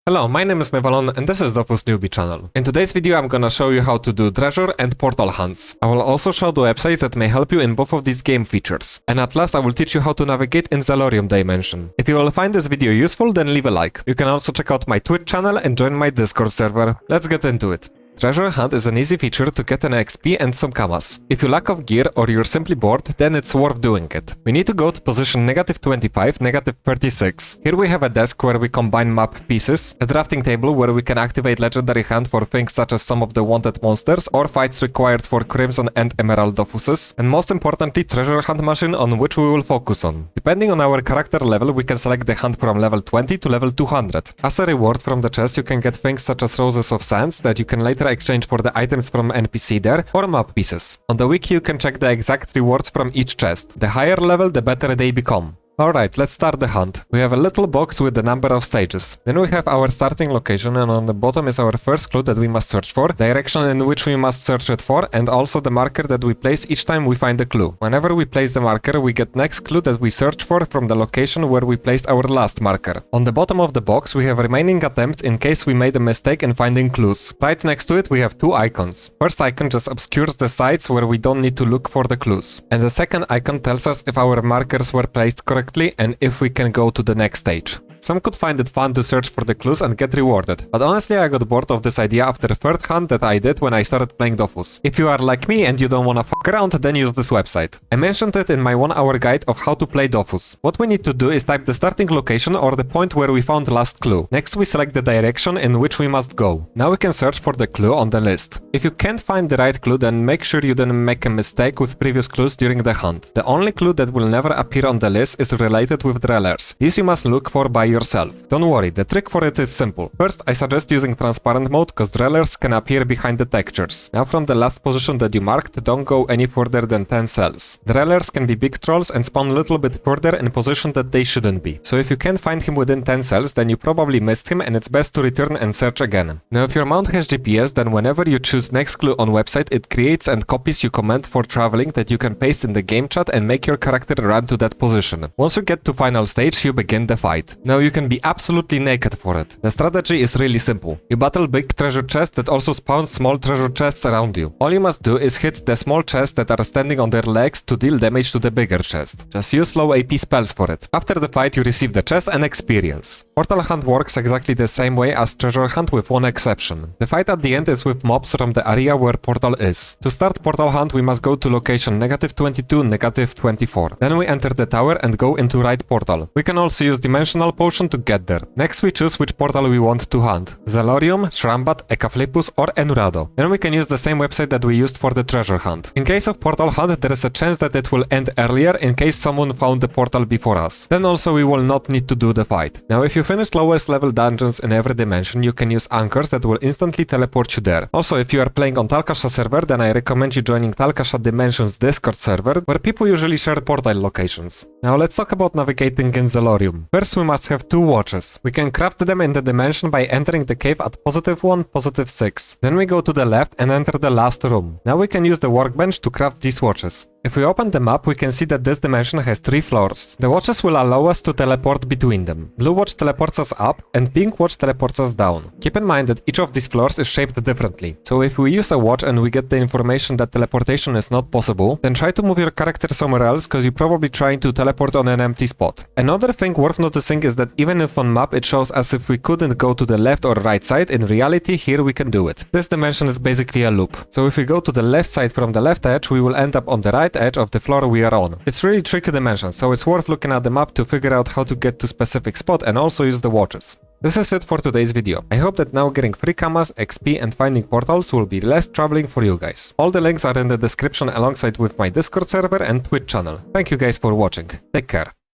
Hello, my name is Nevalon and this is Dofus Newbie channel. In today's video I'm gonna show you how to do treasure and portal hunts. I will also show the websites that may help you in both of these game features. And at last I will teach you how to navigate in Xelorium dimension. If you will find this video useful, then leave a like. You can also check out my Twitch channel and join my Discord server. Let's get into it. Treasure hunt is an easy feature to get an XP and some kamas. If you lack of gear or you're simply bored, then it's worth doing it. We need to go to position -25, -36. Here we have a desk where we combine map pieces, a drafting table where we can activate legendary hunt for things such as some of the wanted monsters or fights required for Crimson and Emerald Dofuses, and most importantly treasure hunt machine on which we will focus on. Depending on our character level, we can select the hunt from level 20 to level 200. As a reward from the chest, you can get things such as roses of sands that you can later exchange for the items from NPC there, or map pieces. On the wiki you can check the exact rewards from each chest. The higher level, the better they become. Alright, let's start the hunt. We have a little box with the number of stages. Then we have our starting location, and on the bottom is our first clue that we must search for, direction in which we must search it for, and also the marker that we place each time we find the clue. Whenever we place the marker, we get next clue that we search for from the location where we placed our last marker. On the bottom of the box we have remaining attempts in case we made a mistake in finding clues. Right next to it we have two icons. First icon just obscures the sites where we don't need to look for the clues. And the second icon tells us if our markers were placed correctly and if we can go to the next stage. Some could find it fun to search for the clues and get rewarded, but honestly I got bored of this idea after the third hunt that I did when I started playing Dofus. If you are like me and you don't wanna fuck around, then use this website. I mentioned it in my 1-hour guide of how to play Dofus. What we need to do is type the starting location or the point where we found last clue. Next we select the direction in which we must go. Now we can search for the clue on the list. If you can't find the right clue, then make sure you didn't make a mistake with previous clues during the hunt. The only clue that will never appear on the list is related with drellers. These you must look for by yourself. Don't worry, the trick for it is simple. First, I suggest using transparent mode cause drellers can appear behind the textures. Now from the last position that you marked, don't go any further than 10 cells. Drellers can be big trolls and spawn a little bit further in position that they shouldn't be. So if you can't find him within 10 cells, then you probably missed him and it's best to return and search again. Now if your mount has GPS, then whenever you choose next clue on website, it creates and copies you command for traveling that you can paste in the game chat and make your character run to that position. Once you get to final stage, you begin the fight. Now you can be absolutely naked for it. The strategy is really simple. You battle big treasure chests that also spawn small treasure chests around you. All you must do is hit the small chests that are standing on their legs to deal damage to the bigger chest. Just use low AP spells for it. After the fight you receive the chest and experience. Portal hunt works exactly the same way as treasure hunt with one exception. The fight at the end is with mobs from the area where portal is. To start portal hunt we must go to location -22, -24. Then we enter the tower and go into right portal. We can also use dimensional potion to get there. Next we choose which portal we want to hunt. Xelorium, Shrambat, Ekaflipus or Enurado. Then we can use the same website that we used for the treasure hunt. In case of portal hunt there is a chance that it will end earlier in case someone found the portal before us. Then also we will not need to do the fight. Now if you finish lowest level dungeons in every dimension, you can use anchors that will instantly teleport you there. Also if you are playing on Tal Kasha server, then I recommend you joining Tal Kasha Dimensions Discord server where people usually share portal locations. Now let's talk about navigating in Xelorium. First we must have two watches. We can craft them in the dimension by entering the cave at +1, +6. Then we go to the left and enter the last room. Now we can use the workbench to craft these watches. If we open the map, we can see that this dimension has 3 floors. The watches will allow us to teleport between them. Blue watch teleports us up and pink watch teleports us down. Keep in mind that each of these floors is shaped differently. So if we use a watch and we get the information that teleportation is not possible, then try to move your character somewhere else cause you're probably trying to teleport on an empty spot. Another thing worth noticing is that even if on map it shows as if we couldn't go to the left or right side, in reality here we can do it. This dimension is basically a loop. So if we go to the left side from the left edge, we will end up on the right edge of the floor we are on. It's really tricky dimension, so it's worth looking at the map to figure out how to get to specific spot and also use the watches. This is it for today's video. I hope that now getting free kamas, XP and finding portals will be less troubling for you guys. All the links are in the description alongside with my Discord server and Twitch channel. Thank you guys for watching. Take care.